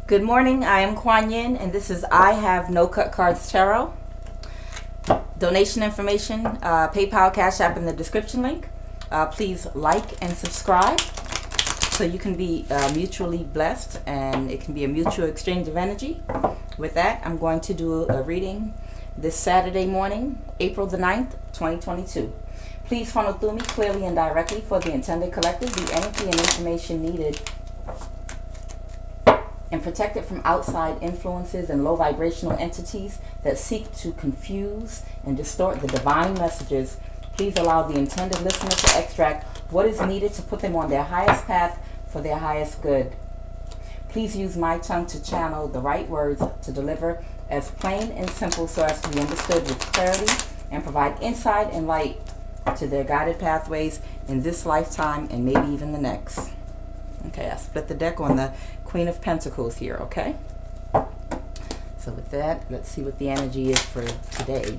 Good morning, I am QUAN and this is I Have No Cut Cards Tarot. Donation information, PayPal, Cash App in the description link. Please like and subscribe so you can be mutually blessed and it can be a mutual exchange of energy. With that, I'm going to do a reading this Saturday morning, April the 9th, 2022. Please funnel through me clearly and directly for the intended collective, the energy and information needed, and protect it from outside influences and low vibrational entities that seek to confuse and distort the divine messages. Please allow the intended listener to extract what is needed to put them on their highest path for their highest good. Please use my tongue to channel the right words to deliver as plain and simple so as to be understood with clarity and provide insight and light to their guided pathways in this lifetime and maybe even the next. Okay, I split the deck on the Queen of Pentacles here, okay? So with that, let's see what the energy is for today.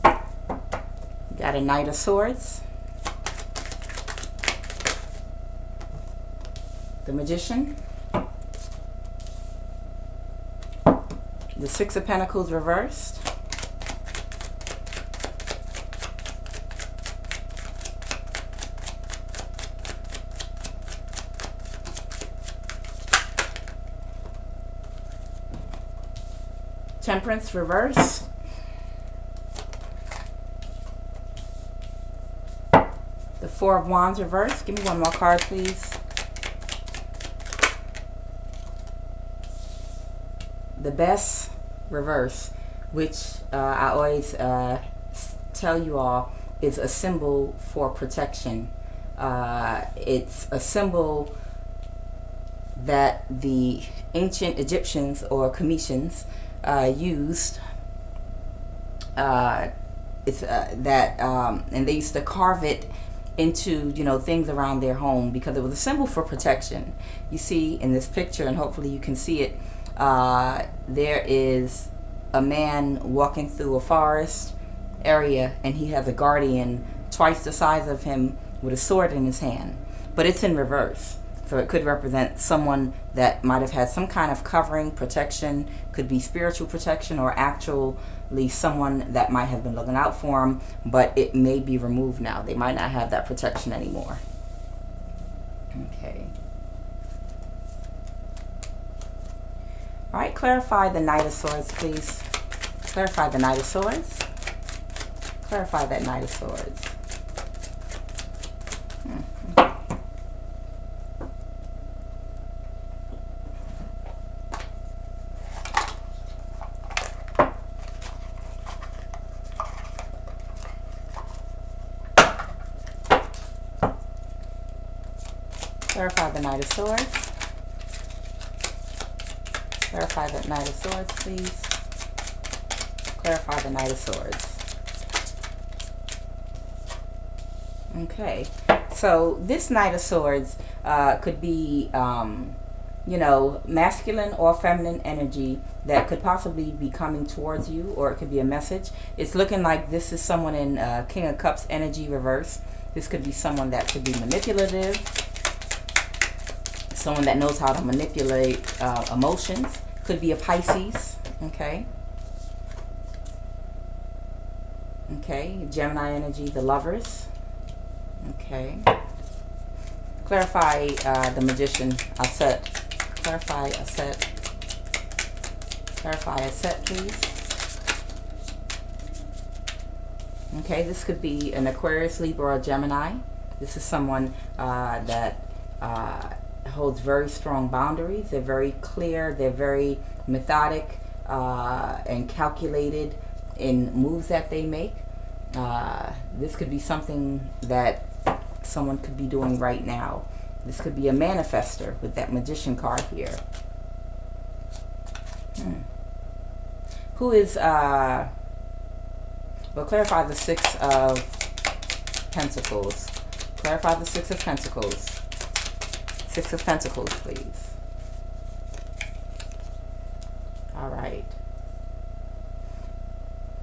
Okay. Got a Knight of Swords. The Magician. The Six of Pentacles reversed. Temperance reversed. The Four of Wands reversed. Give me one more card, please. The Best reverse, which I always tell you all is a symbol for protection. It's a symbol that the ancient Egyptians or Cometians used. And they used to carve it into, you know, things around their home because it was a symbol for protection. You see in this picture, and hopefully you can see it, there is a man walking through a forest area and he has a guardian twice the size of him with a sword in his hand, but it's in reverse. So it could represent someone that might have had some kind of covering, protection, could be spiritual protection, or actually someone that might have been looking out for him, but it may be removed now. They might not have that protection anymore. Okay. All right, clarify the Knight of Swords, please. Clarify the Knight of Swords. Clarify that Knight of Swords. Clarify the Knight of Swords. Clarify that Knight of Swords, please. Clarify the Knight of Swords. Okay, so this Knight of Swords could be, you know, masculine or feminine energy that could possibly be coming towards you, or it could be a message. It's looking like this is someone in King of Cups energy reverse. This could be someone that could be manipulative, someone that knows how to manipulate emotions. Could be a Pisces. Okay. Okay, Gemini energy, the Lovers. Okay. Clarify the Magician, Aset. Clarify Aset. Clarify Aset, please. Okay, this could be an Aquarius, Libra, or Gemini. This is someone that holds very strong boundaries. They're very clear. They're very methodic and calculated in moves that they make. This could be something that someone could be doing right now. This could be a manifester with that Magician card here. Who is, well, clarify the Six of Pentacles. Clarify the Six of Pentacles. Six of Pentacles, please. All All right.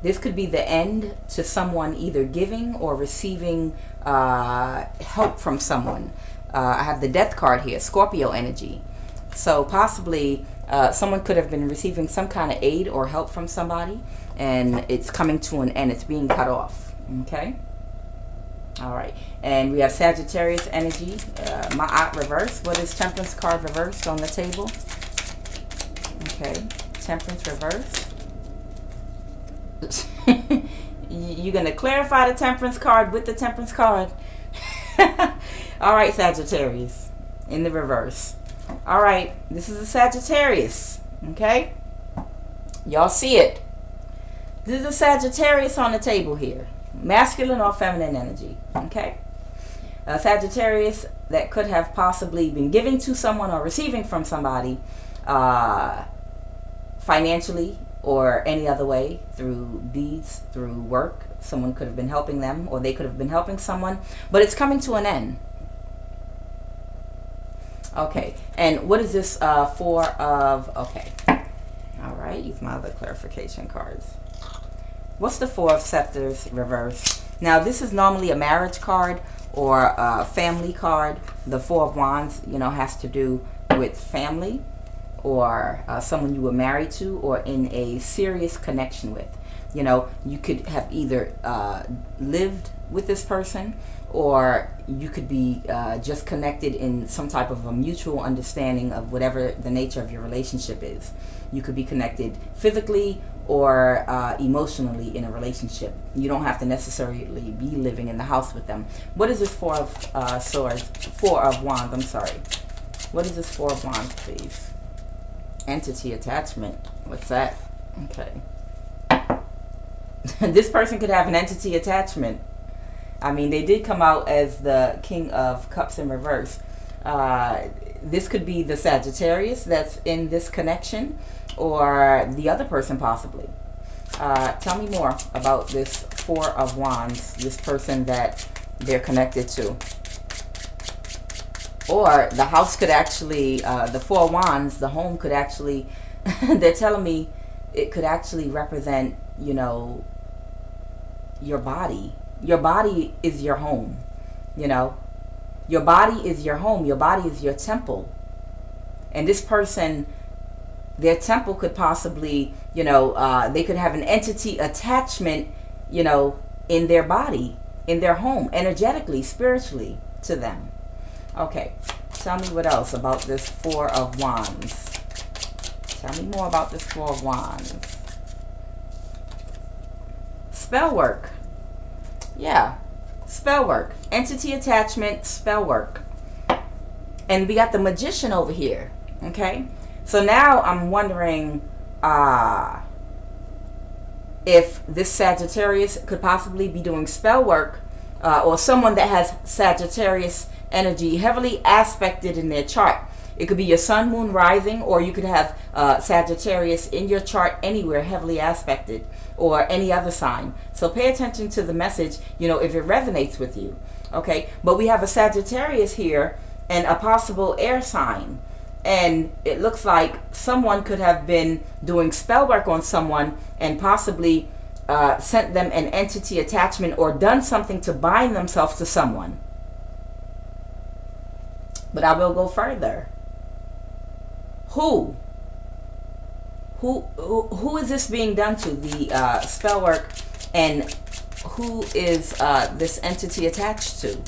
This could be the end to someone either giving or receiving help from someone. I have the Death card here, Scorpio energy. So possibly someone could have been receiving some kind of aid or help from somebody, and it's coming to an end. It's being cut off. Okay? All right. And we have Sagittarius energy, Ma'at reverse. What is Temperance card reversed on the table? Okay. Temperance reverse. You're going to clarify the Temperance card with the Temperance card. All right, Sagittarius in the reverse. All right, this is a Sagittarius. Okay, y'all see it. This is a Sagittarius on the table here, masculine or feminine energy. Okay, a Sagittarius that could have possibly been giving to someone or receiving from somebody financially or any other way, through deeds, through work. Someone could have been helping them, or they could have been helping someone, but it's coming to an end. Okay, and what is this for of, okay. All right, use my other clarification cards. What's the Four of Scepters reverse? Now, this is normally a marriage card or a family card. The Four of Wands, you know, has to do with family, or someone you were married to or in a serious connection with. You know, you could have either lived with this person, or you could be just connected in some type of a mutual understanding of whatever the nature of your relationship is. You could be connected physically or emotionally in a relationship. You don't have to necessarily be living in the house with them. What is this Four of Swords? Four of Wands, I'm sorry. What is this Four of Wands, please? Entity attachment. What's that? Okay. This person could have an entity attachment. I mean, they did come out as the King of Cups in reverse. This could be the Sagittarius that's in this connection, or the other person possibly. Tell me more about this Four of Wands, this person that they're connected to. Or the house could actually, the Four of Wands, the home could actually, they're telling me it could actually represent, you know, your body. Your body is your home, you know. Your body is your home. Your body is your temple. And this person, their temple could possibly, you know, they could have an entity attachment, you know, in their body, in their home, energetically, spiritually to them. Okay, tell me what else about this Four of Wands. Tell me more about this Four of Wands. Spellwork. Yeah, spellwork. Entity attachment, spellwork. And we got the Magician over here. Okay, so now I'm wondering if this Sagittarius could possibly be doing spellwork, or someone that has Sagittarius energy heavily aspected in their chart. It could be your sun, moon, rising, or you could have Sagittarius in your chart anywhere heavily aspected, or any other sign. So pay attention to the message, you know, if it resonates with you. Okay, but we have a Sagittarius here and a possible air sign. And it looks like someone could have been doing spell work on someone and possibly sent them an entity attachment or done something to bind themselves to someone. But I will go further. Who is this being done to? The spell work, and who is this entity attached to?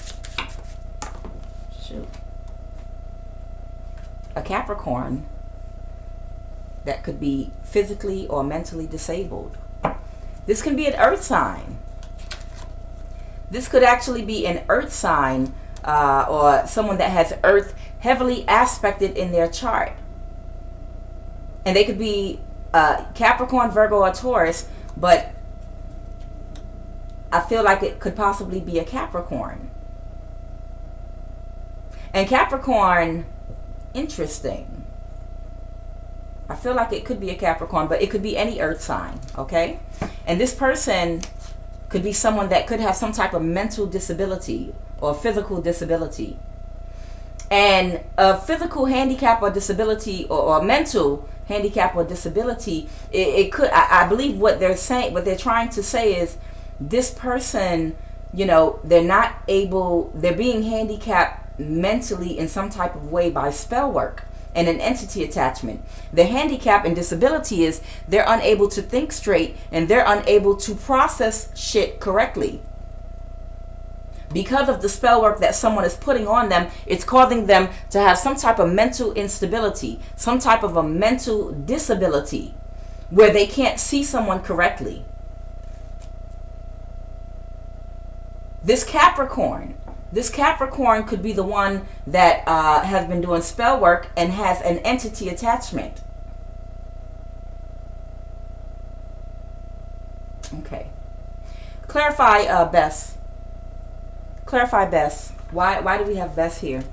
Shoot. A Capricorn that could be physically or mentally disabled. This can be an earth sign. This could actually be an earth sign, or someone that has earth heavily aspected in their chart. And they could be Capricorn, Virgo, or Taurus, but I feel like it could possibly be a Capricorn. And Capricorn, interesting. I feel like it could be a Capricorn, but it could be any earth sign, okay? And this person could be someone that could have some type of mental disability or physical disability. And a physical handicap or disability or mental handicap or disability, it could, I believe what they're saying, what they're trying to say is this person, you know, they're not able, they're being handicapped mentally in some type of way by spell work and an entity attachment. The handicap and disability is they're unable to think straight and they're unable to process shit correctly. Because of the spell work that someone is putting on them, it's causing them to have some type of mental instability, some type of a mental disability where they can't see someone correctly. This Capricorn could be the one that has been doing spell work and has an entity attachment. Okay. Clarify, Bess. Clarify, Bess. Why do we have Bess here?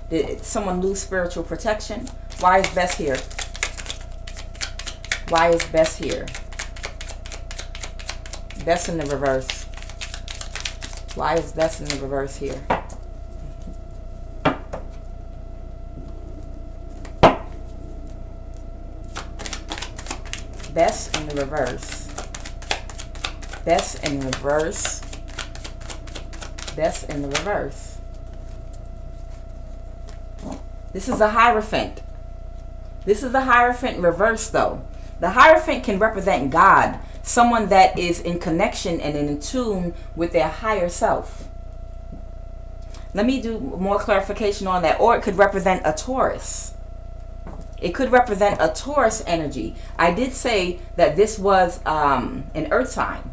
Did someone lose spiritual protection? Why is Bess here? Why is Bess here? Bess in the reverse. Why is Bess in the reverse here? Bess in the reverse. Bess in reverse. Bess in the reverse. This is a Hierophant. This is the Hierophant reverse though. The Hierophant can represent God, someone that is in connection and in tune with their higher self. Let me do more clarification on that. Or it could represent a Taurus. It could represent a Taurus energy. I did say that this was an earth sign.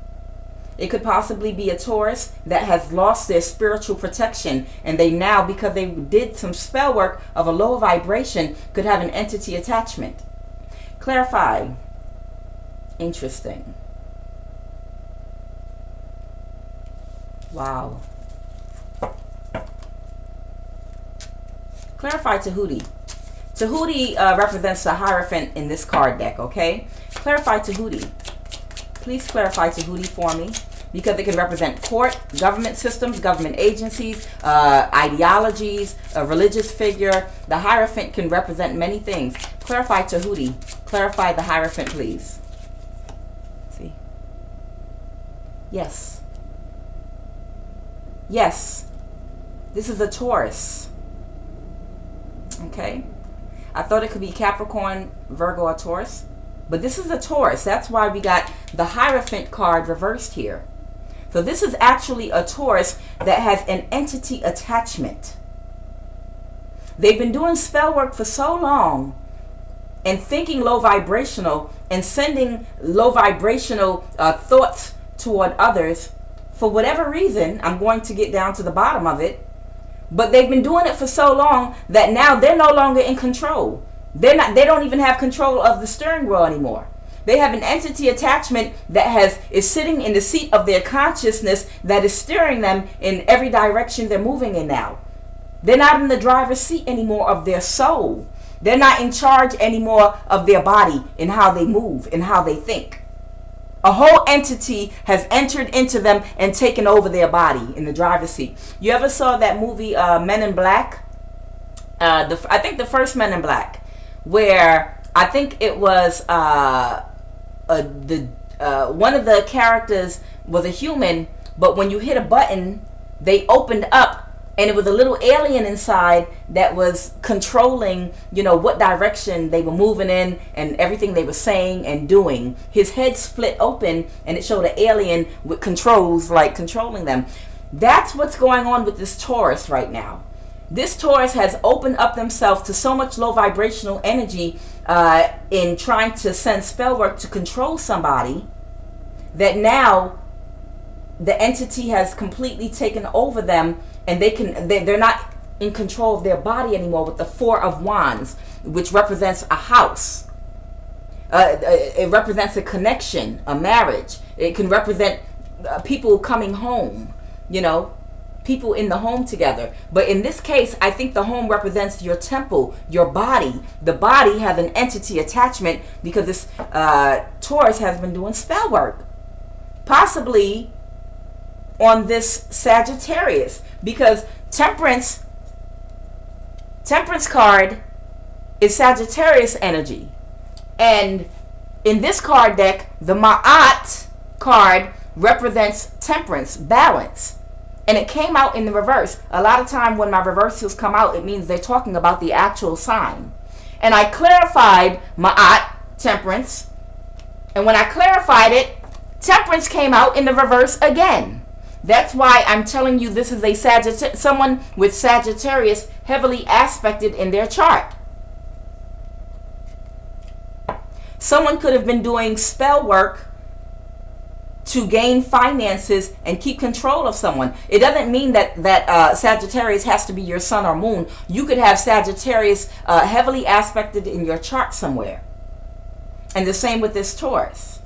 It could possibly be a Taurus that has lost their spiritual protection, and they now, because they did some spell work of a lower vibration, could have an entity attachment. Clarify. Interesting. Wow. Clarify Tahuti. Tahuti represents the Hierophant in this card deck, okay? Clarify Tahuti. Please clarify Tahuti for me, because it can represent court, government systems, government agencies, ideologies, a religious figure. The Hierophant can represent many things. Clarify Tahuti. Clarify the Hierophant, please. See? Yes. Yes. This is a Taurus. Okay? I thought it could be Capricorn, Virgo, or Taurus. But this is a Taurus. That's why we got the Hierophant card reversed here. So this is actually a Taurus that has an entity attachment. They've been doing spell work for so long and thinking low vibrational and sending low vibrational thoughts toward others. For whatever reason, I'm going to get down to the bottom of it. But they've been doing it for so long that now they're no longer in control. They don't even have control of the steering wheel anymore. They have an entity attachment that is sitting in the seat of their consciousness that is steering them in every direction they're moving in now. They're not in the driver's seat anymore of their soul. They're not in charge anymore of their body and how they move and how they think. A whole entity has entered into them and taken over their body in the driver's seat. You ever saw that movie Men in Black? I think the first Men in Black, where I think it was one of the characters was a human, but when you hit a button, they opened up, and it was a little alien inside that was controlling, you know, what direction they were moving in and everything they were saying and doing. His head split open, and it showed an alien with controls, like controlling them. That's what's going on with this Taurus right now. This Taurus has opened up themselves to so much low vibrational energy in trying to send spell work to control somebody, that now the entity has completely taken over them, and they're not in control of their body anymore with the Four of Wands, which represents a house. It represents a connection, a marriage. It can represent people coming home, you know, people in the home together. But in this case, I think the home represents your temple, your body. The body has an entity attachment because this Taurus has been doing spell work. Possibly on this Sagittarius, because Temperance card is Sagittarius energy. And in this card deck, the Ma'at card represents temperance, balance. And it came out in the reverse. A lot of time when my reversals come out, it means they're talking about the actual sign. And I clarified Ma'at, temperance. And when I clarified it, temperance came out in the reverse again. That's why I'm telling you this is a someone with Sagittarius heavily aspected in their chart. Someone could have been doing spell work to gain finances and keep control of someone. It doesn't mean that Sagittarius has to be your sun or moon. You could have Sagittarius heavily aspected in your chart somewhere. And the same with this Taurus.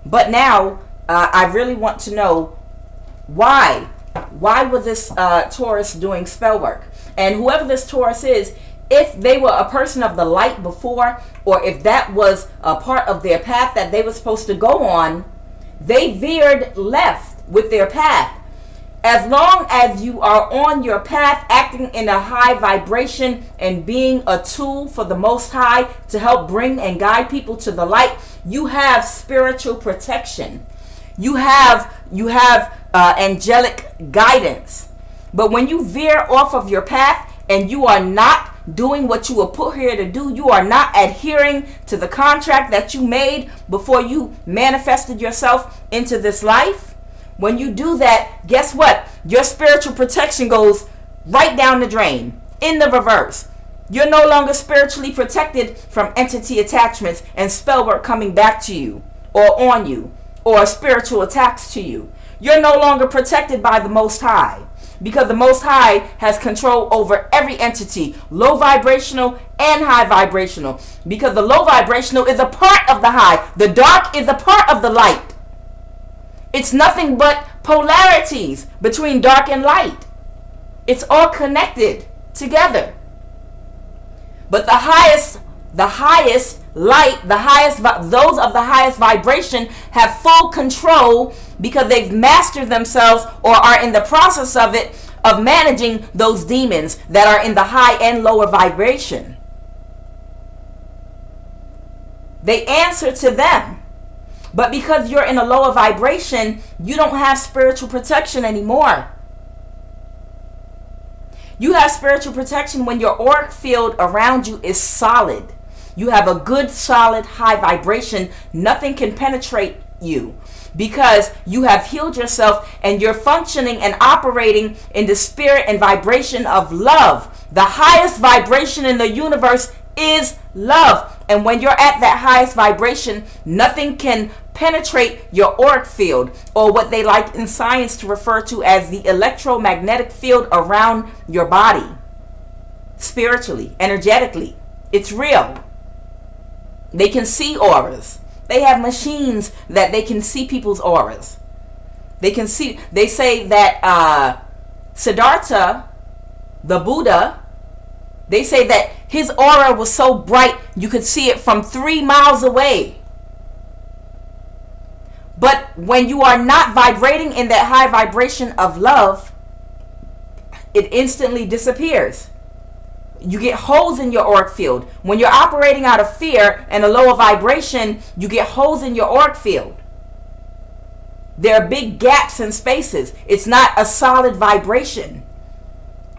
But now, I really want to know why. Why was this Taurus doing spell work? And whoever this Taurus is, if they were a person of the light before, or if that was a part of their path that they were supposed to go on, they veered left with their path. As long as you are on your path, acting in a high vibration and being a tool for the Most High to help bring and guide people to the light, you have spiritual protection. You have angelic guidance. But when you veer off of your path and you are not doing what you were put here to do, you are not adhering to the contract that you made before you manifested yourself into this life, when you do that, guess what? Your spiritual protection goes right down the drain, in the reverse. You're no longer spiritually protected from entity attachments and spell work coming back to you or on you, or spiritual attacks to you. You're no longer protected by the Most High, because the Most High has control over every entity, low vibrational and high vibrational, because the low vibrational is a part of the high. The dark is a part of the light. It's nothing but polarities between dark and light. It's all connected together. But the highest light, those of the highest vibration have full control, because they've mastered themselves or are in the process of it, of managing those demons that are in the high and lower vibration. They answer to them. But because you're in a lower vibration, you don't have spiritual protection anymore. You have spiritual protection when your auric field around you is solid. You have a good, solid, high vibration. Nothing can penetrate you, because you have healed yourself and you're functioning and operating in the spirit and vibration of love. The highest vibration in the universe is love. And when you're at that highest vibration, nothing can penetrate your auric field, or what they like in science to refer to as the electromagnetic field around your body. Spiritually, energetically, it's real. They can see auras. They have machines that they can see people's auras. They can see. They say that Siddhartha, the Buddha, they say that his aura was so bright you could see it from 3 miles away. But when you are not vibrating in that high vibration of love, it instantly disappears. You get holes in your auric field. When you're operating out of fear and a lower vibration, you get holes in your auric field. There are big gaps and spaces. It's not a solid vibration.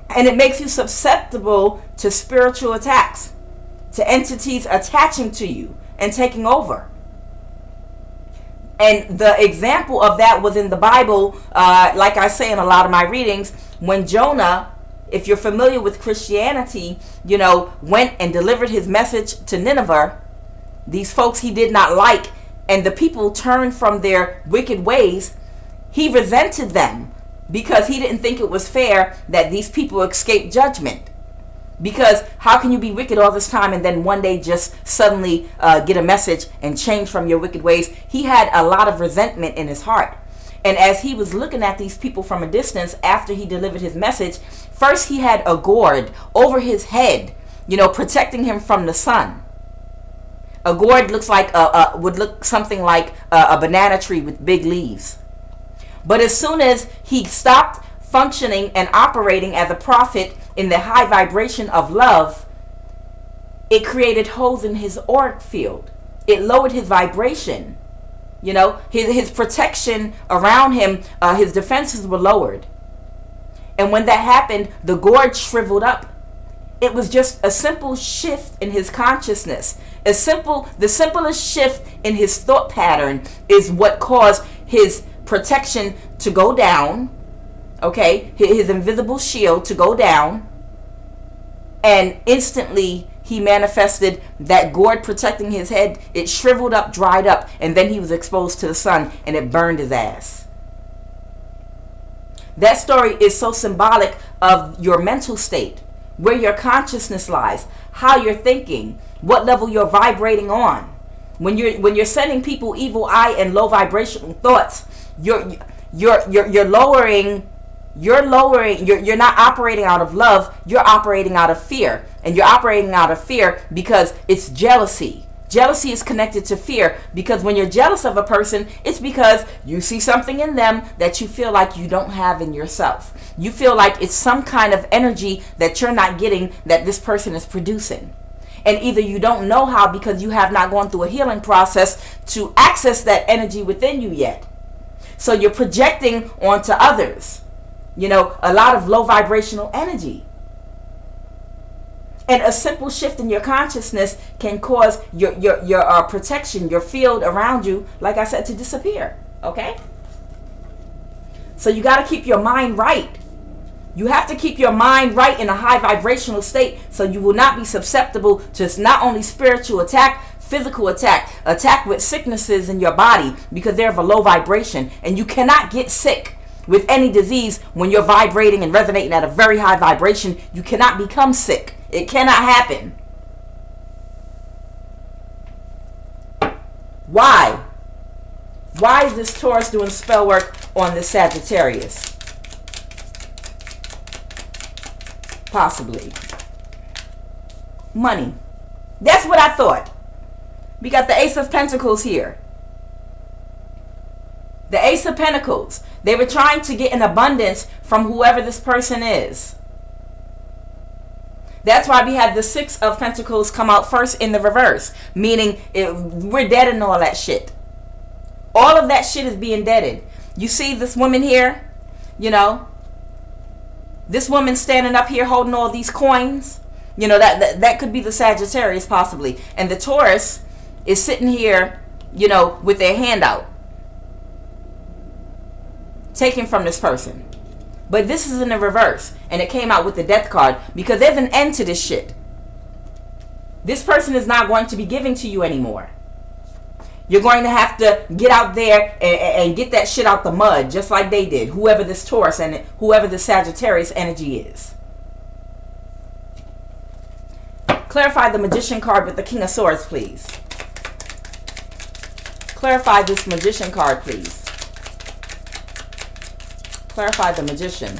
And it makes you susceptible to spiritual attacks, to entities attaching to you and taking over. And the example of that was in the Bible, like I say in a lot of my readings, when Jonah, if you're familiar with Christianity, went and delivered his message to Nineveh. These folks he did not like, and the people turned from their wicked ways. He resented them because he didn't think it was fair that these people escaped judgment. Because how can you be wicked all this time and then one day just suddenly get a message and change from your wicked ways? He had a lot of resentment in his heart. And as he was looking at these people from a distance after he delivered his message, first he had a gourd over his head, protecting him from the sun. A gourd looks like would look something like a banana tree with big leaves. But as soon as he stopped functioning and operating as a prophet in the high vibration of love, it created holes in his auric field. It lowered his vibration. You know, his protection around him, his defenses were lowered. And when that happened, the gourd shriveled up. It was just a simple shift in his consciousness. The simplest shift in his thought pattern is what caused his protection to go down. Okay, his invisible shield to go down. And instantly he manifested that gourd protecting his head. It shriveled up, dried up, and then he was exposed to the sun and it burned his ass. That story is so symbolic of your mental state, where your consciousness lies, how you're thinking, what level you're vibrating on. When you're sending people evil eye and low vibrational thoughts, you're lowering. You're not operating out of love, you're operating out of fear. And you're operating out of fear because it's jealousy. Jealousy is connected to fear, because when you're jealous of a person, it's because you see something in them that you feel like you don't have in yourself. You feel like it's some kind of energy that you're not getting that this person is producing. And either you don't know how because you have not gone through a healing process to access that energy within you yet. So you're projecting onto others, you know, a lot of low vibrational energy. And a simple shift in your consciousness can cause your protection, your field around you, like I said, to disappear. Okay? So you got to keep your mind right. You have to keep your mind right in a high vibrational state so you will not be susceptible to not only spiritual attack, physical attack with sicknesses in your body, because they're of a low vibration. And you cannot get sick with any disease when you're vibrating and resonating at a very high vibration. You cannot become sick. It cannot happen. Why? Why is this Taurus doing spell work on this Sagittarius? Possibly. Money. That's what I thought. We got the Ace of Pentacles here. The Ace of Pentacles. They were trying to get an abundance from whoever this person is. That's why we had the Six of Pentacles come out first in the reverse. Meaning we're dead and all that shit. All of that shit is being deaded. You see this woman here? You know? This woman standing up here holding all these coins. You know, that could be the Sagittarius possibly. And the Taurus is sitting here, you know, with their hand out. Taken from this person. But this is in the reverse. And it came out with the Death card. Because there's an end to this shit. This person is not going to be giving to you anymore. You're going to have to get out there and get that shit out the mud. Just like they did. Whoever this Taurus and whoever the Sagittarius energy is. Clarify the Magician card with the King of Swords, please. Clarify this Magician card, please. Clarify the Magician.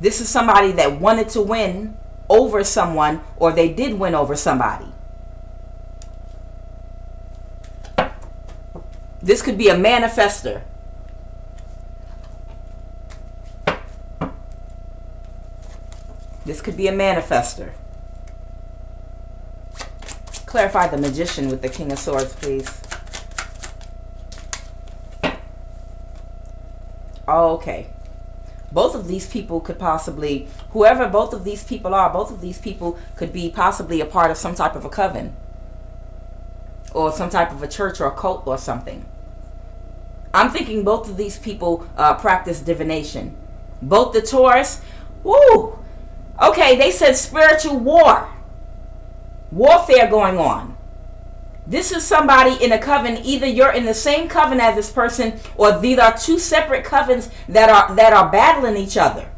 This is somebody that wanted to win over someone, or they did win over somebody. This could be a manifester. This could be a manifester. Clarify the Magician with the King of Swords, please. Okay. Both of these people could possibly, whoever both of these people are, both of these people could be possibly a part of some type of a coven. Or some type of a church or a cult or something. I'm thinking both of these people practice divination. Both the Taurus, woo! Okay, they said spiritual war. Warfare going on. This is somebody in a coven. Either you're in the same coven as this person, or these are two separate covens that are battling each other.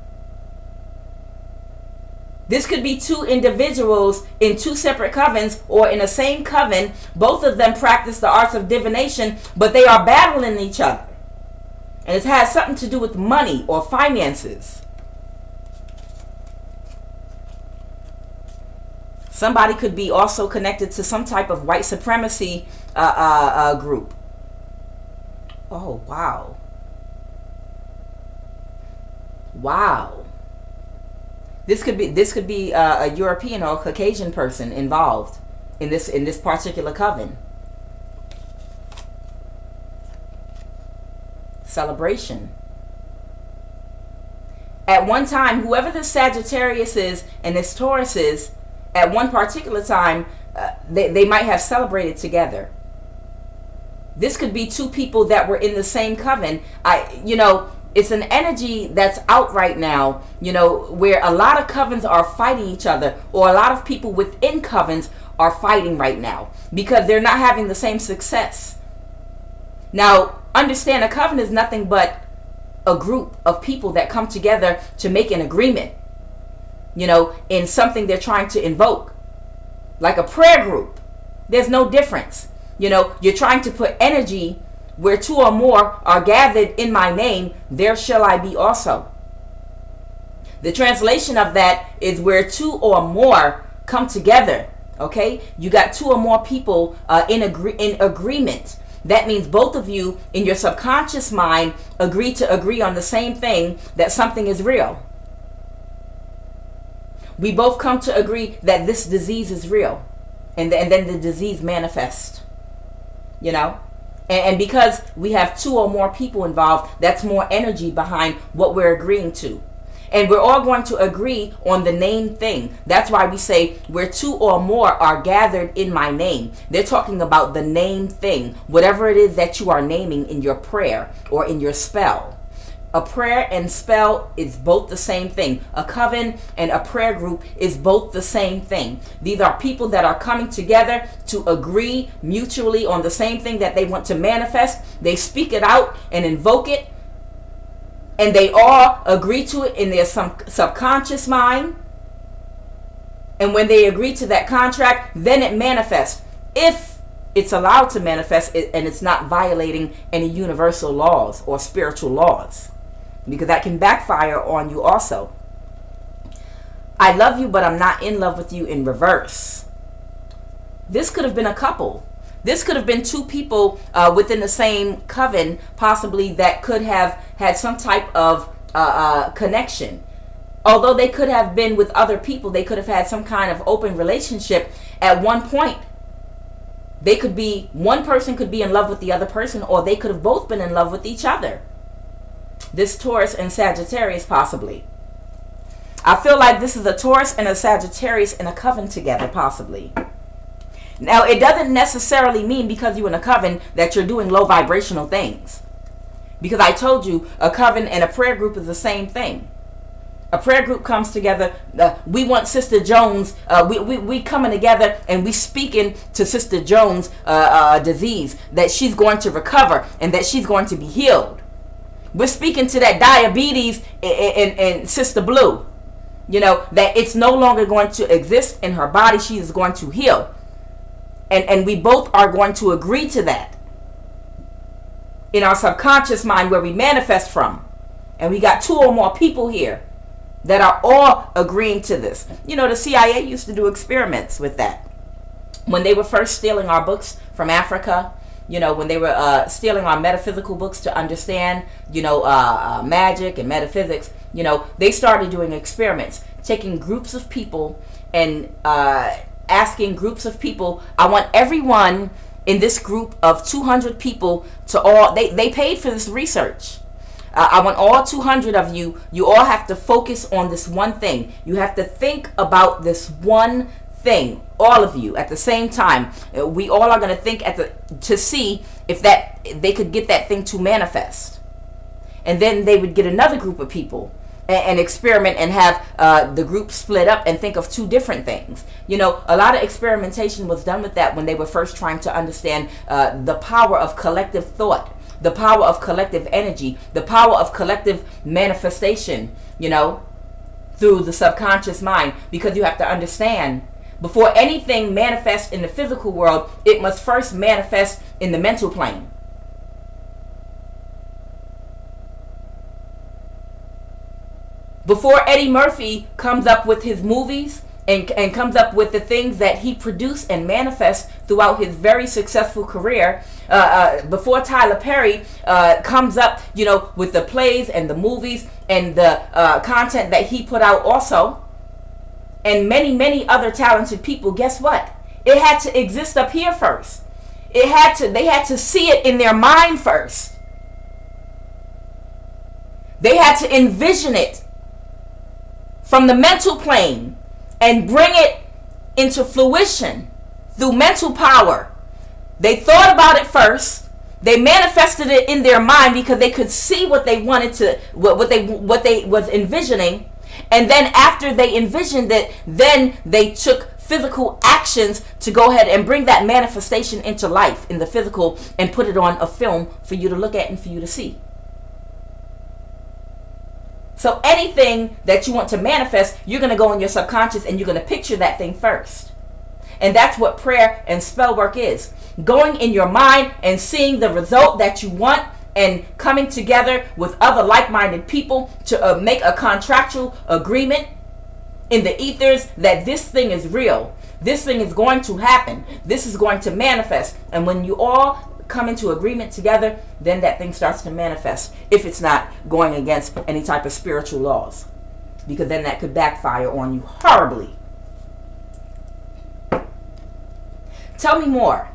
This could be two individuals in two separate covens, or in the same coven. Both of them practice the arts of divination, but they are battling each other. And it has something to do with money or finances. Somebody could be also connected to some type of white supremacy group. Oh, wow. Wow. This could be a European or a Caucasian person involved in this particular coven. Celebration. At one time, whoever this Sagittarius is and this Taurus is, at one particular time, they might have celebrated together. This could be two people that were in the same coven. It's an energy that's out right now, where a lot of covens are fighting each other, or a lot of people within covens are fighting right now because they're not having the same success. Now, understand, a coven is nothing but a group of people that come together to make an agreement, in something they're trying to invoke. Like a prayer group. There's no difference. You're trying to put energy where two or more are gathered in my name, there shall I be also. The translation of that is where two or more come together. Okay? You got two or more people in agreement. That means both of you in your subconscious mind agree on the same thing, that something is real. We both come to agree that this disease is real. And then the disease manifests. And because we have two or more people involved, that's more energy behind what we're agreeing to. And we're all going to agree on the name thing. That's why we say where two or more are gathered in my name. They're talking about the name thing, whatever it is that you are naming in your prayer or in your spell. A prayer and spell is both the same thing. A coven and a prayer group is both the same thing. These are people that are coming together to agree mutually on the same thing that they want to manifest. They speak it out and invoke it. And they all agree to it in their subconscious mind. And when they agree to that contract, then it manifests. If it's allowed to manifest and it's not violating any universal laws or spiritual laws. Because that can backfire on you also. I love you, but I'm not in love with you in reverse. This could have been a couple. This could have been two people within the same coven, possibly, that could have had some type of connection. Although they could have been with other people, they could have had some kind of open relationship at one point. One person could be in love with the other person, or they could have both been in love with each other. This Taurus and Sagittarius, possibly. I feel like this is a Taurus and a Sagittarius in a coven together, possibly. Now, it doesn't necessarily mean because you're in a coven that you're doing low vibrational things. Because I told you, a coven and a prayer group is the same thing. A prayer group comes together. We want Sister Jones. We coming together and we speaking to Sister Jones' disease, that she's going to recover and that she's going to be healed. We're speaking to that diabetes in Sister Blue. That it's no longer going to exist in her body. She is going to heal. And we both are going to agree to that. In our subconscious mind where we manifest from. And we got two or more people here that are all agreeing to this. The CIA used to do experiments with that. When they were first stealing our books from Africa, when they were stealing our metaphysical books to understand, magic and metaphysics, they started doing experiments, taking groups of people and asking groups of people, I want everyone in this group of 200 people to all, they paid for this research. I want all 200 of you all have to focus on this one thing. You have to think about this one thing, all of you at the same time. We all are going to think to see if they could get that thing to manifest. And then they would get another group of people and experiment and have the group split up and think of two different things. A lot of experimentation was done with that when they were first trying to understand the power of collective thought, the power of collective energy, the power of collective manifestation, through the subconscious mind. Because you have to understand, before anything manifests in the physical world, it must first manifest in the mental plane. Before Eddie Murphy comes up with his movies and comes up with the things that he produced and manifests throughout his very successful career, before Tyler Perry comes up, with the plays and the movies and the content that he put out also, and many, many other talented people, guess what? It had to exist up here first. They had to see it in their mind first. They had to envision it from the mental plane and bring it into fruition through mental power. They thought about it first. They manifested it in their mind because they could see what they wanted to, what they was envisioning. And then after they envisioned it, then they took physical actions to go ahead and bring that manifestation into life in the physical and put it on a film for you to look at and for you to see. So anything that you want to manifest, you're going to go in your subconscious and you're going to picture that thing first. And that's what prayer and spell work is. Going in your mind and seeing the result that you want and coming together with other like-minded people to make a contractual agreement in the ethers that this thing is real. This thing is going to happen. This is going to manifest. And when you all come into agreement together, then that thing starts to manifest, if it's not going against any type of spiritual laws, because then that could backfire on you horribly. Tell me more.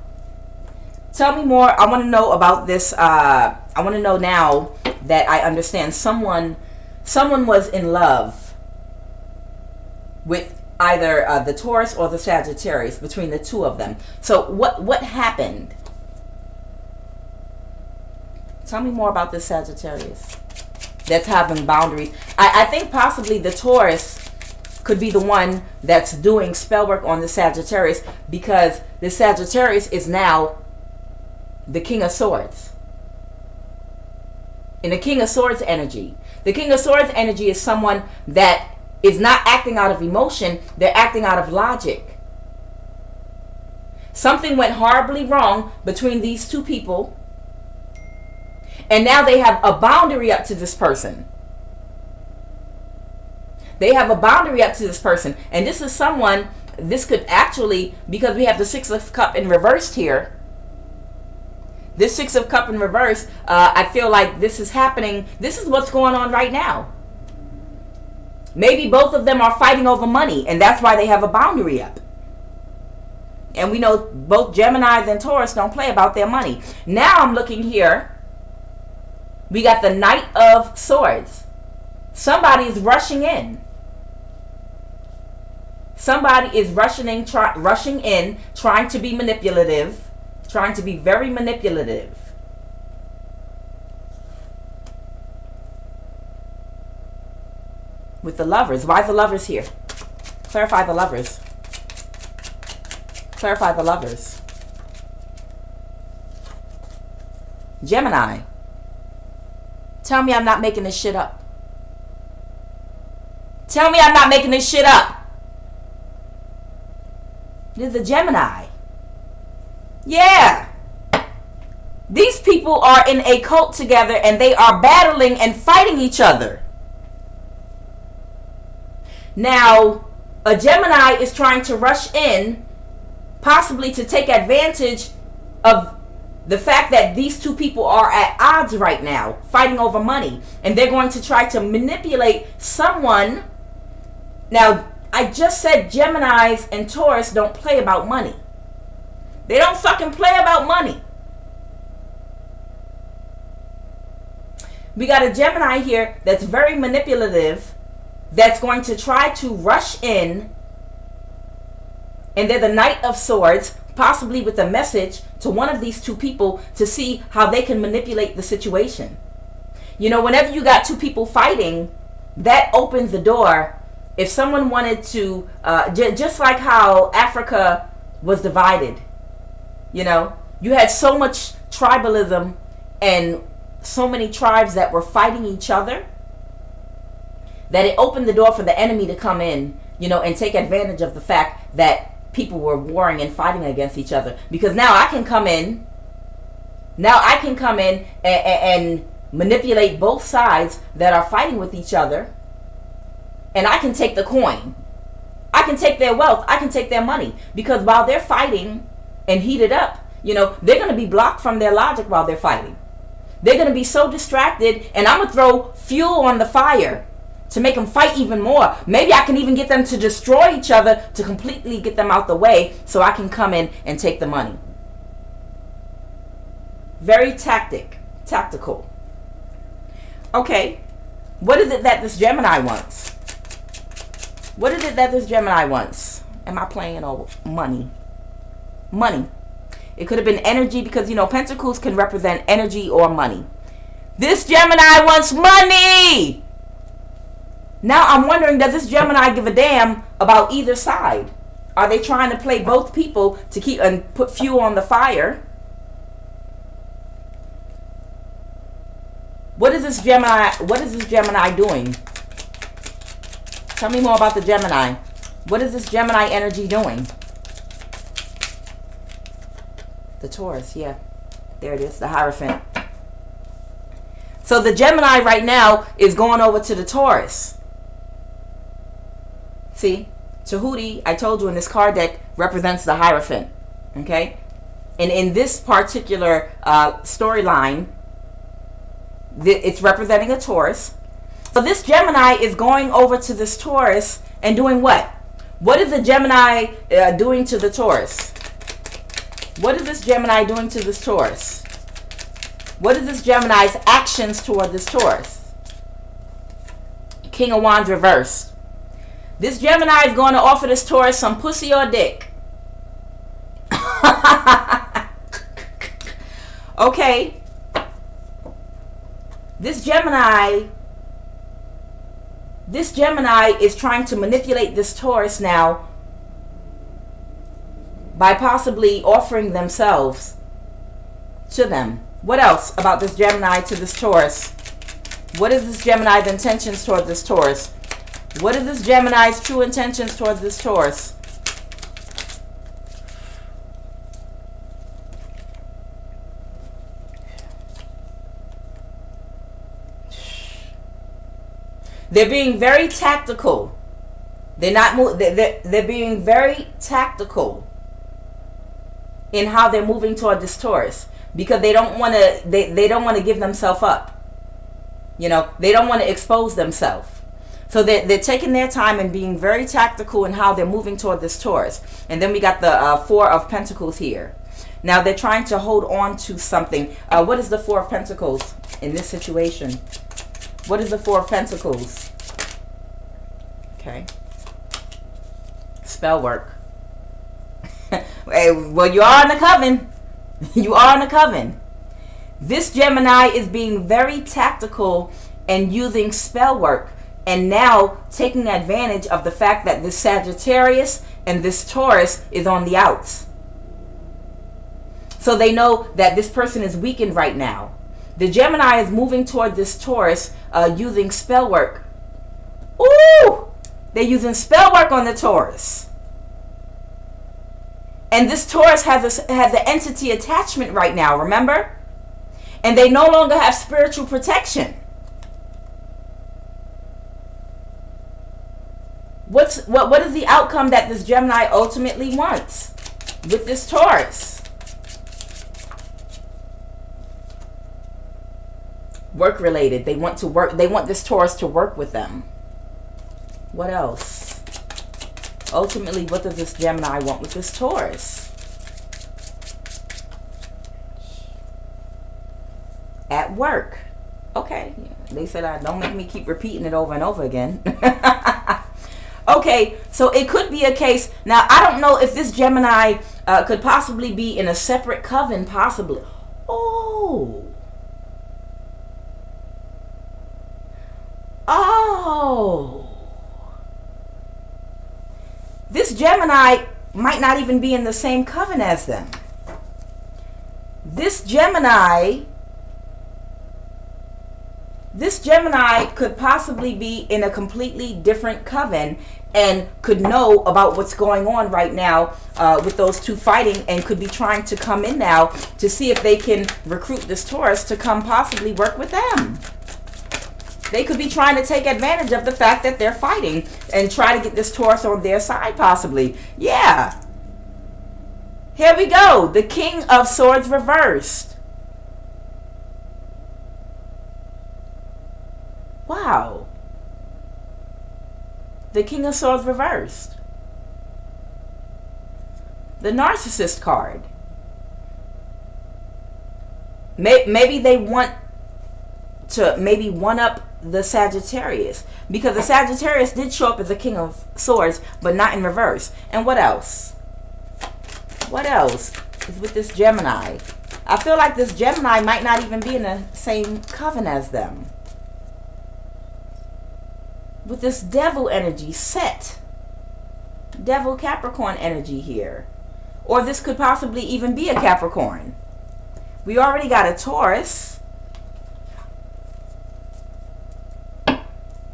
Tell me more. I want to know about this. I want to know now that I understand someone was in love with either the Taurus or the Sagittarius, between the two of them. So what happened? Tell me more about this Sagittarius that's having boundaries. I think possibly the Taurus could be the one that's doing spell work on the Sagittarius, because the Sagittarius is now the King of Swords. In the King of Swords energy. The King of Swords energy is someone that is not acting out of emotion. They're acting out of logic. Something went horribly wrong between these two people. And now they have a boundary up to this person. They have a boundary up to this person. And this is someone, this could actually, because we have the Six of Cups in reversed here. This Six of Cups in reverse, I feel like this is happening. This is what's going on right now. Maybe both of them are fighting over money, and that's why they have a boundary up. And we know both Geminis and Taurus don't play about their money. Now I'm looking here. We got the Knight of Swords. Somebody is rushing in. Somebody is rushing in, trying to be manipulative. Trying to be very manipulative. With the Lovers. Why the Lovers here? Clarify the Lovers. Clarify the Lovers. Gemini. Tell me I'm not making this shit up. Tell me I'm not making this shit up. This is a Gemini. Yeah. These people are in a cult together and they are battling and fighting each other. Now, a Gemini is trying to rush in, possibly to take advantage of the fact that these two people are at odds right now, fighting over money. And they're going to try to manipulate someone. Now, I just said Geminis and Taurus don't play about money. They don't fucking play about money. We got a Gemini here that's very manipulative, that's going to try to rush in, and they're the Knight of Swords, possibly with a message to one of these two people to see how they can manipulate the situation. You know, whenever you got two people fighting, that opens the door. If someone wanted to, just like how Africa was divided, you know, you had so much tribalism and so many tribes that were fighting each other, that it opened the door for the enemy to come in, you know, and take advantage of the fact that people were warring and fighting against each other. Because now I can come in, and manipulate both sides that are fighting with each other, and I can take the coin. I can take their wealth. I can take their money. Because while they're fighting and heated up, you know, they're going to be blocked from their logic while they're fighting. They're going to be so distracted, and I'm going to throw fuel on the fire to make them fight even more. Maybe I can even get them to destroy each other to completely get them out the way so I can come in and take the money. Very tactical. Okay, what is it that this Gemini wants? What is it that this Gemini wants? Am I playing over money? Money. It could have been energy because, you know, Pentacles can represent energy or money. This Gemini wants money! Now I'm wondering, does this Gemini give a damn about either side? Are they trying to play both people to keep and put fuel on the fire? What is this Gemini doing? Tell me more about the Gemini. What is this Gemini energy doing? The Taurus, yeah. There it is, the Hierophant. So the Gemini right now is going over to the Taurus. See, Tahuti, I told you in this card deck, represents the Hierophant. Okay? And in this particular storyline, it's representing a Taurus. So this Gemini is going over to this Taurus and doing what? What is the Gemini doing to the Taurus? What is this Gemini doing to this Taurus? What is this Gemini's actions toward this Taurus? King of Wands reversed. This Gemini is going to offer this Taurus some pussy or dick. Okay. This Gemini is trying to manipulate this Taurus now by possibly offering themselves to them. What else about this Gemini to this Taurus? What is this Gemini's intentions toward this Taurus? What is this Gemini's true intentions towards this Taurus? They're being very tactical. They're being very tactical in how they're moving toward this Taurus because they don't want to. They don't want to give themselves up. You know, they don't want to expose themselves. So they're taking their time and being very tactical in how they're moving toward this Taurus. And then we got the Four of Pentacles here. Now they're trying to hold on to something. What is the Four of Pentacles in this situation? What is the Four of Pentacles? Okay. Spellwork. Hey, well, you are in the Coven. You are in the Coven. This Gemini is being very tactical and using spellwork. And now taking advantage of the fact that this Sagittarius and this Taurus is on the outs. So they know that this person is weakened right now. The Gemini is moving toward this Taurus using spellwork. Ooh! They're using spellwork on the Taurus. And this Taurus has an entity attachment right now, remember? And they no longer have spiritual protection. What is the outcome that this Gemini ultimately wants with this Taurus? Work related. They want to work. They want this Taurus to work with them. What else? Ultimately, what does this Gemini want with this Taurus? At work. Okay. They said, don't make me keep repeating it over and over again. Okay, so it could be a case. Now, I don't know if this Gemini could possibly be in a separate coven, possibly. Oh. Oh. This Gemini might not even be in the same coven as them. This Gemini could possibly be in a completely different coven and could know about what's going on right now with those two fighting and could be trying to come in now to see if they can recruit this Taurus to come possibly work with them. They could be trying to take advantage of the fact that they're fighting and try to get this Taurus on their side possibly. Yeah. Here we go. The King of Swords reversed. Wow. The King of Swords reversed. The Narcissist card. Maybe they want to one up the Sagittarius, because the Sagittarius did show up as the King of Swords, but not in reverse. And what else? What else is with this Gemini? I feel like this Gemini might not even be in the same coven as them. With this Devil energy set. Devil Capricorn energy here. Or this could possibly even be a Capricorn. We already got a Taurus.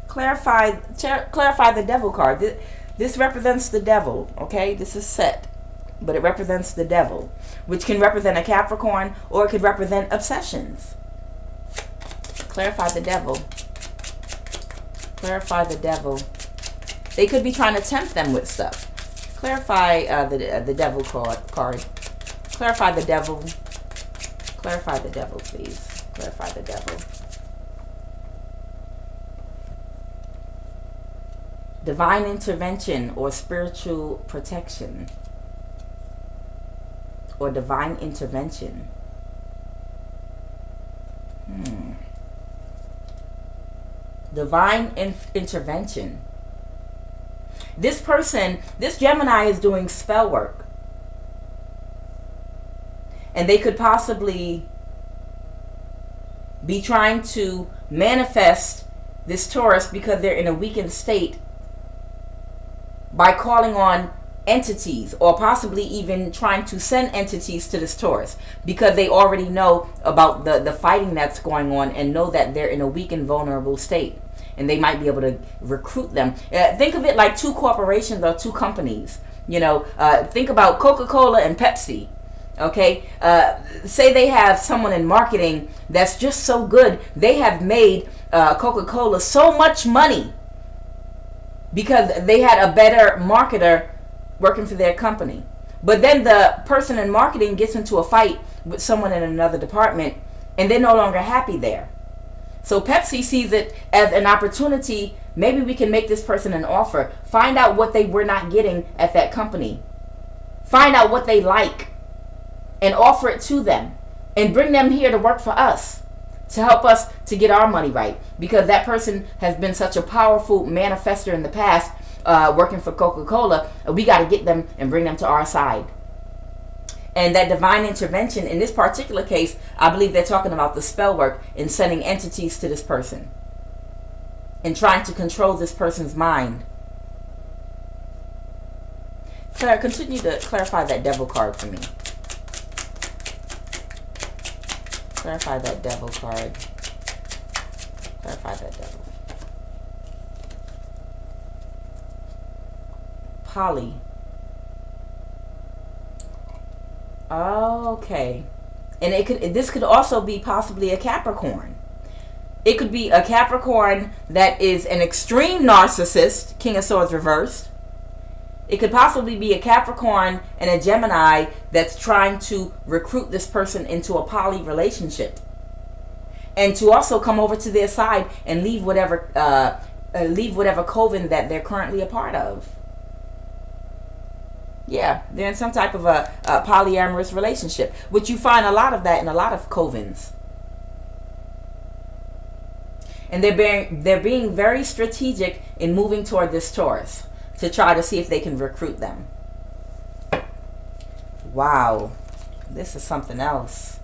Clarify the Devil card. This represents the devil, okay? This is set, but it represents the devil, which can represent a Capricorn, or it could represent obsessions. Clarify the devil. Clarify the devil. They could be trying to tempt them with stuff. Clarify the devil card. Clarify the devil. Clarify the devil, please. Clarify the devil. Divine intervention or spiritual protection. Or divine intervention. Divine intervention. This person, this Gemini, is doing spell work. And they could possibly be trying to manifest this Taurus because they're in a weakened state by calling on entities, or possibly even trying to send entities to this Taurus, because they already know about the fighting that's going on and know that they're in a weak and vulnerable state, and they might be able to recruit them. Think of it like two corporations or two companies. You know, think about Coca-Cola and Pepsi. Okay, say they have someone in marketing that's just so good, they have made Coca-Cola so much money because they had a better marketer working for their company. But then the person in marketing gets into a fight with someone in another department, and they're no longer happy there. So Pepsi sees it as an opportunity. Maybe we can make this person an offer. Find out what they were not getting at that company. Find out what they like and offer it to them, and bring them here to work for us, to help us to get our money right, because that person has been such a powerful manifester in the past, working for Coca-Cola. We got to get them and bring them to our side. And that divine intervention, in this particular case, I believe they're talking about the spell work and sending entities to this person and trying to control this person's mind. Claire, continue to clarify that devil card for me. Clarify that devil card. Clarify that devil. Poly. Okay. And this could also be possibly a Capricorn. It could be a Capricorn that is an extreme narcissist, King of Swords reversed. It could possibly be a Capricorn and a Gemini that's trying to recruit this person into a poly relationship, and to also come over to their side and leave whatever coven that they're currently a part of. Yeah, they're in some type of a polyamorous relationship, which you find a lot of that in a lot of covens. And they're being very strategic in moving toward this Taurus to try to see if they can recruit them. Wow, this is something else.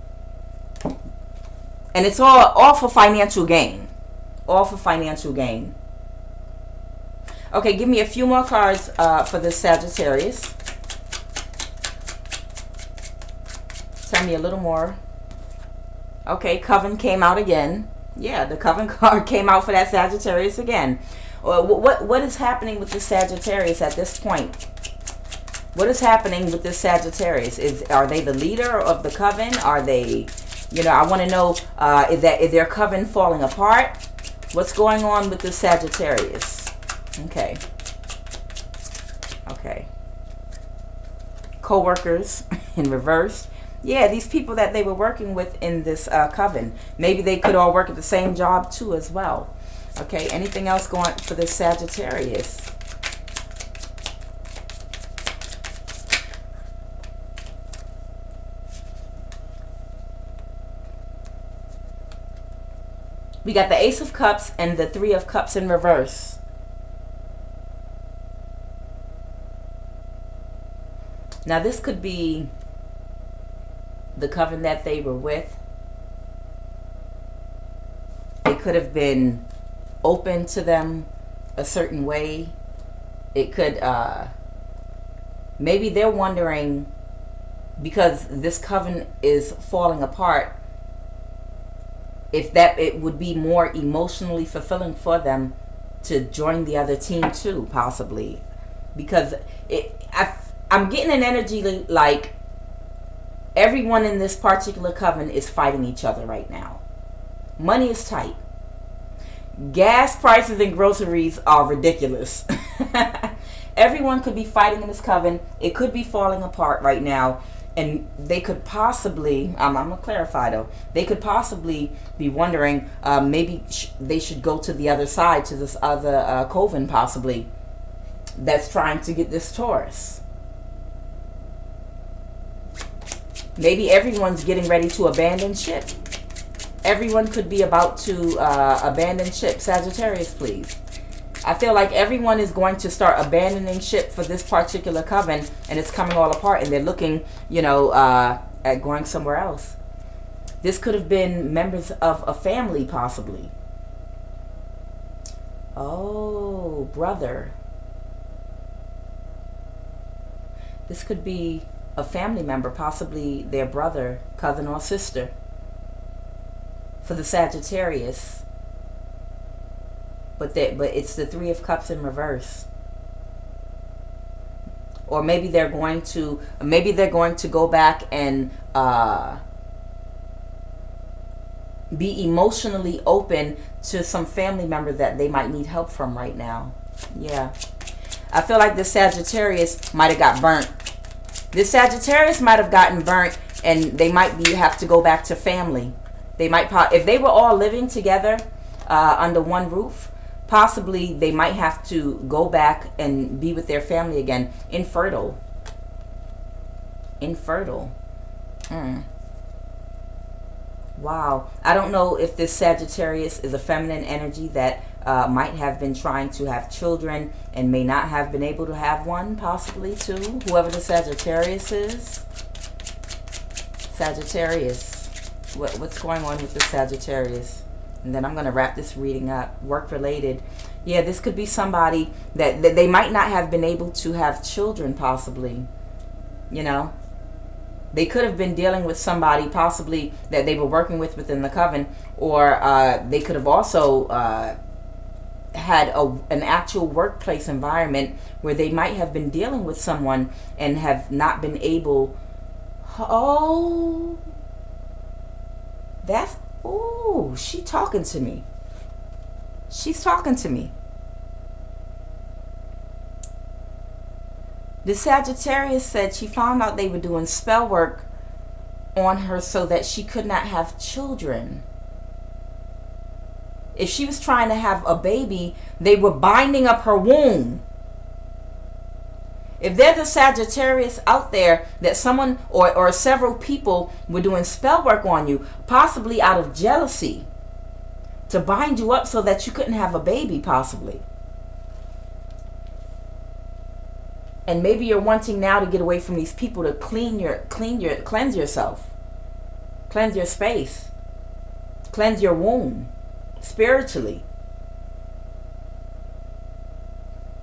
And it's all for financial gain. All for financial gain. Okay, give me a few more cards for this Sagittarius. Tell me a little more. Okay, Coven came out again. Yeah, the Coven card came out for that Sagittarius again. What is happening with this Sagittarius at this point? What is happening with this Sagittarius? Are they the leader of the Coven? Are they, I want to know, is their Coven falling apart? What's going on with this Sagittarius? Okay. Okay. Co-workers in reverse. Yeah, these people that they were working with in this Coven. Maybe they could all work at the same job too as well. Okay, anything else going for this Sagittarius? We got the Ace of Cups and the Three of Cups in reverse. Now this could be the coven that they were with. It could have been open to them a certain way. It could, maybe they're wondering, because this coven is falling apart, if that it would be more emotionally fulfilling for them to join the other team too, possibly. Because I'm getting an energy like everyone in this particular coven is fighting each other right now. Money is tight. Gas prices and groceries are ridiculous. Everyone could be fighting in this coven. It could be falling apart right now. And they could possibly, I'm going to clarify though, they could possibly be wondering, maybe they should go to the other side, to this other coven possibly, that's trying to get this Taurus. Maybe everyone's getting ready to abandon ship. Everyone could be about to abandon ship. Sagittarius, please. I feel like everyone is going to start abandoning ship for this particular coven, and it's coming all apart, and they're looking, you know, at going somewhere else. This could have been members of a family, possibly. Oh, brother. This could be a family member, possibly their brother, cousin, or sister. For the Sagittarius. But it's the Three of Cups in reverse. Or maybe they're going to go back and be emotionally open to some family member that they might need help from right now. Yeah. I feel like the Sagittarius might have got burnt. This Sagittarius might have gotten burnt, and they might have to go back to family. They might, if they were all living together under one roof, possibly they might have to go back and be with their family again. Infertile. Wow. I don't know if this Sagittarius is a feminine energy that might have been trying to have children and may not have been able to have one, possibly too. Whoever the Sagittarius is. Sagittarius. What's going on with the Sagittarius? And then I'm going to wrap this reading up. Work related. Yeah, this could be somebody that they might not have been able to have children, possibly. You know? They could have been dealing with somebody possibly that they were working with within the coven, or they could have also had an actual workplace environment where they might have been dealing with someone and have not been able. Oh, that's, oh, she talking to me. She's talking to me. The Sagittarius said she found out they were doing spell work on her so that she could not have children. If she was trying to have a baby, they were binding up her womb. If there's a Sagittarius out there that someone or several people were doing spell work on you, possibly out of jealousy, to bind you up so that you couldn't have a baby, possibly. And maybe you're wanting now to get away from these people to cleanse yourself. Cleanse your space. Cleanse your womb. Spiritually.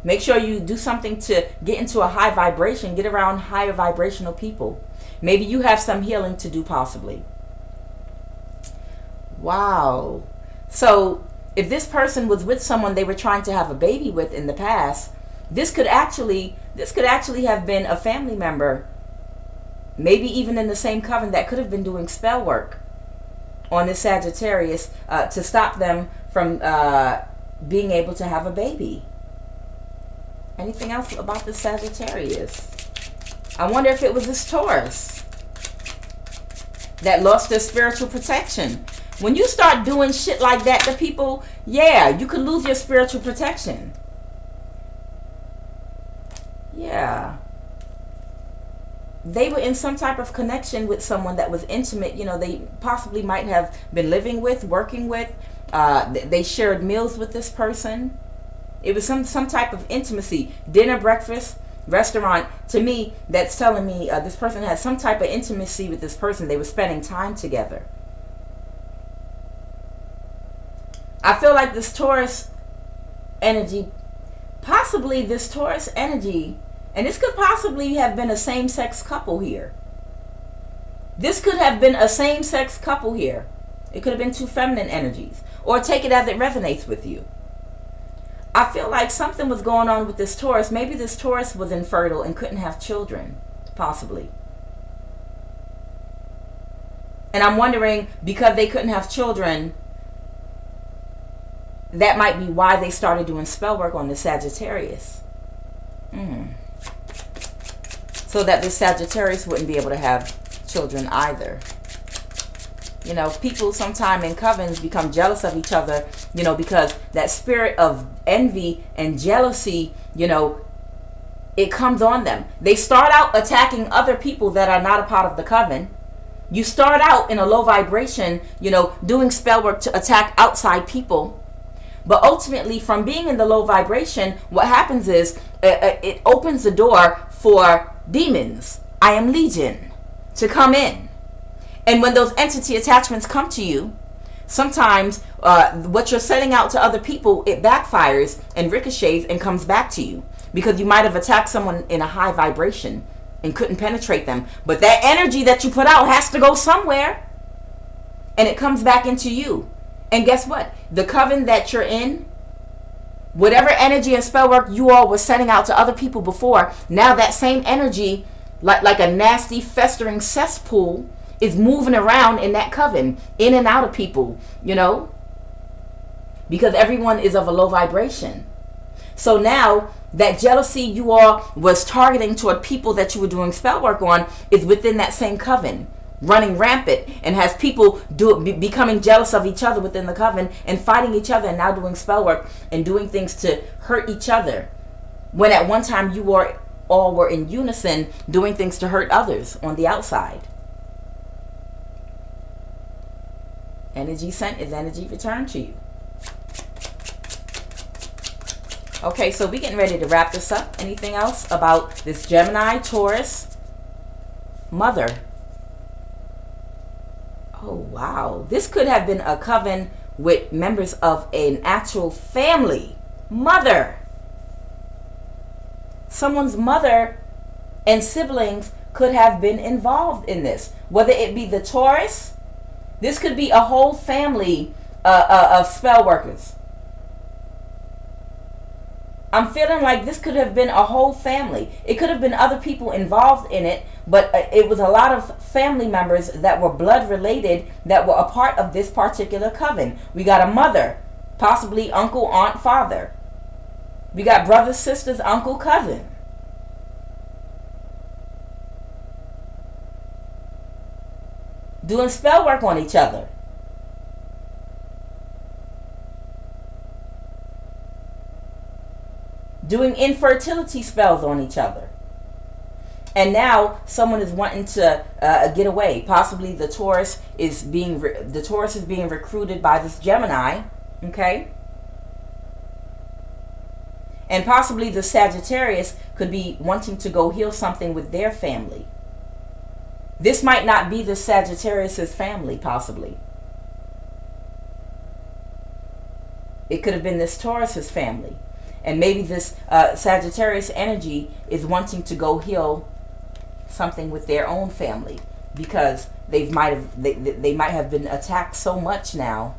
Make sure you do something to get into a high vibration. Get around higher vibrational people. Maybe you have some healing to do, possibly. Wow. So, if this person was with someone they were trying to have a baby with in the past, this could actually have been a family member, maybe even in the same coven, that could have been doing spell work on this Sagittarius to stop them from being able to have a baby. Anything else about this Sagittarius? I wonder if it was this Taurus that lost their spiritual protection. When you start doing shit like that to people, yeah, you could lose your spiritual protection. Yeah. They were in some type of connection with someone that was intimate. You know, they possibly might have been living with, working with, They shared meals with this person. It was some type of intimacy. Dinner, breakfast, restaurant. To me, that's telling me this person had some type of intimacy with this person. They were spending time together. I feel like this Taurus energy, possibly this Taurus energy, and this could possibly have been a same-sex couple here. This could have been a same-sex couple here. It could have been two feminine energies. Or take it as it resonates with you. I feel like something was going on with this Taurus. Maybe this Taurus was infertile and couldn't have children. Possibly. And I'm wondering, because they couldn't have children, that might be why they started doing spell work on the Sagittarius. So that the Sagittarius wouldn't be able to have children either. You know, people sometime in covens become jealous of each other, you know, because that spirit of envy and jealousy, you know, it comes on them. They start out attacking other people that are not a part of the coven. You start out in a low vibration, you know, doing spell work to attack outside people. But ultimately, from being in the low vibration, what happens is it opens the door for demons, I am legion, to come in. And when those entity attachments come to you, sometimes what you're sending out to other people, it backfires and ricochets and comes back to you. Because you might have attacked someone in a high vibration and couldn't penetrate them. But that energy that you put out has to go somewhere. And it comes back into you. And guess what? The coven that you're in, whatever energy and spell work you all were sending out to other people before, now that same energy, like a nasty festering cesspool, is moving around in that coven, in and out of people, you know, because everyone is of a low vibration. So now that jealousy you all was targeting toward people that you were doing spell work on is within that same coven, running rampant, and has people becoming jealous of each other within the coven and fighting each other, and now doing spell work and doing things to hurt each other, when at one time you all were in unison doing things to hurt others on the outside. Energy sent is energy returned to you. Okay, so we're getting ready to wrap this up. Anything else about this Gemini, Taurus, mother? Oh, wow. This could have been a coven with members of an actual family. Mother. Someone's mother and siblings could have been involved in this. Whether it be the Taurus, this could be a whole family of spell workers. I'm feeling like this could have been a whole family. It could have been other people involved in it, but it was a lot of family members that were blood related that were a part of this particular coven. We got a mother, possibly uncle, aunt, father. We got brothers, sisters, uncle, cousin. Doing spell work on each other. Doing infertility spells on each other. And now someone is wanting to get away. Possibly the Taurus is being recruited by this Gemini, okay? And possibly the Sagittarius could be wanting to go heal something with their family. This might not be the Sagittarius's family, possibly. It could have been this Taurus's family. And maybe this Sagittarius energy is wanting to go heal something with their own family, because they might have been attacked so much now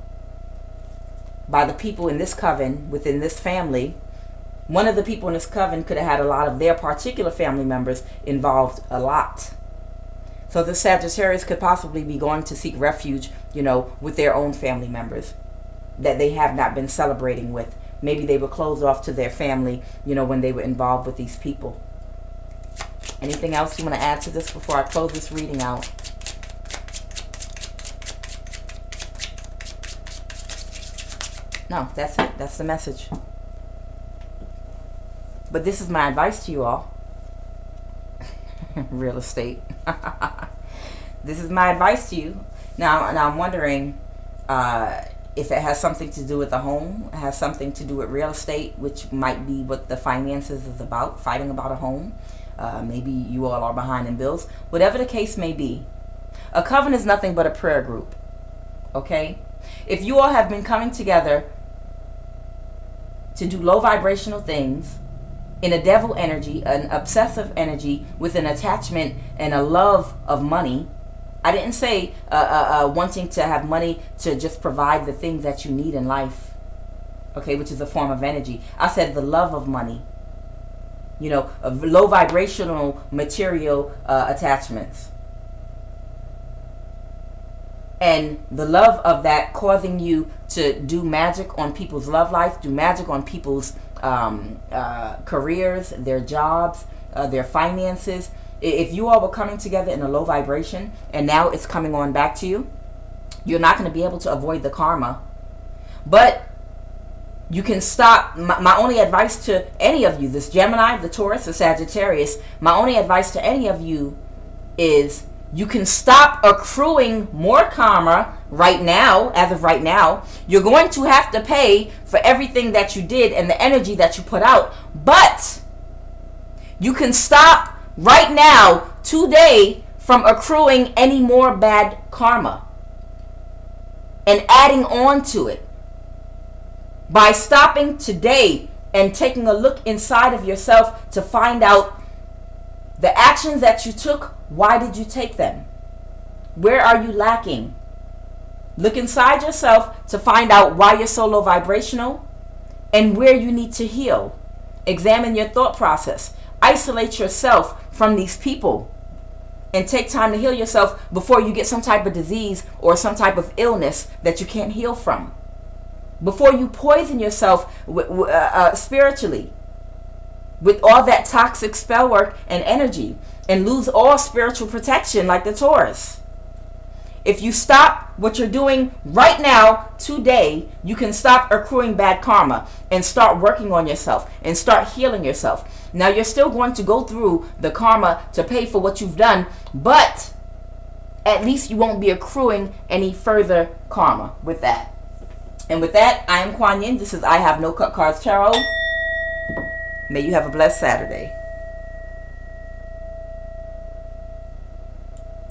by the people in this coven within this family. One of the people in this coven could have had a lot of their particular family members involved a lot. So the Sagittarius could possibly be going to seek refuge, you know, with their own family members that they have not been celebrating with. Maybe they were closed off to their family, you know, when they were involved with these people. Anything else you want to add to this before I close this reading out? No, that's it. That's the message. But this is my advice to you all. Real estate. This is my advice to you. Now I'm wondering, If it has something to do with a home, it has something to do with real estate, which might be what the finances is about, fighting about a home. Maybe you all are behind in bills. Whatever the case may be, a coven is nothing but a prayer group. Okay? If you all have been coming together to do low vibrational things in a devil energy, an obsessive energy with an attachment and a love of money, I didn't say wanting to have money to just provide the things that you need in life, okay, which is a form of energy. I said the love of money, you know, of low vibrational material attachments. And the love of that causing you to do magic on people's love life, do magic on people's careers, their jobs, their finances. If you all were coming together in a low vibration and now it's coming on back to you, you're not going to be able to avoid the karma. But you can stop. My only advice to any of you, this Gemini, the Taurus, the Sagittarius, my only advice to any of you is you can stop accruing more karma right now. As of right now, you're going to have to pay for everything that you did and the energy that you put out. But you can stop right now, today, from accruing any more bad karma and adding on to it. By stopping today and taking a look inside of yourself to find out the actions that you took, why did you take them? Where are you lacking? Look inside yourself to find out why you're so low vibrational and where you need to heal. Examine your thought process. Isolate yourself from these people and take time to heal yourself before you get some type of disease or some type of illness that you can't heal from. Before you poison yourself spiritually with all that toxic spell work and energy and lose all spiritual protection like the Taurus. If you stop what you're doing right now, today, you can stop accruing bad karma and start working on yourself and start healing yourself. Now, you're still going to go through the karma to pay for what you've done, but at least you won't be accruing any further karma with that. And with that, I am QUAN. This is I Have No Cut Cards Tarot. May you have a blessed Saturday.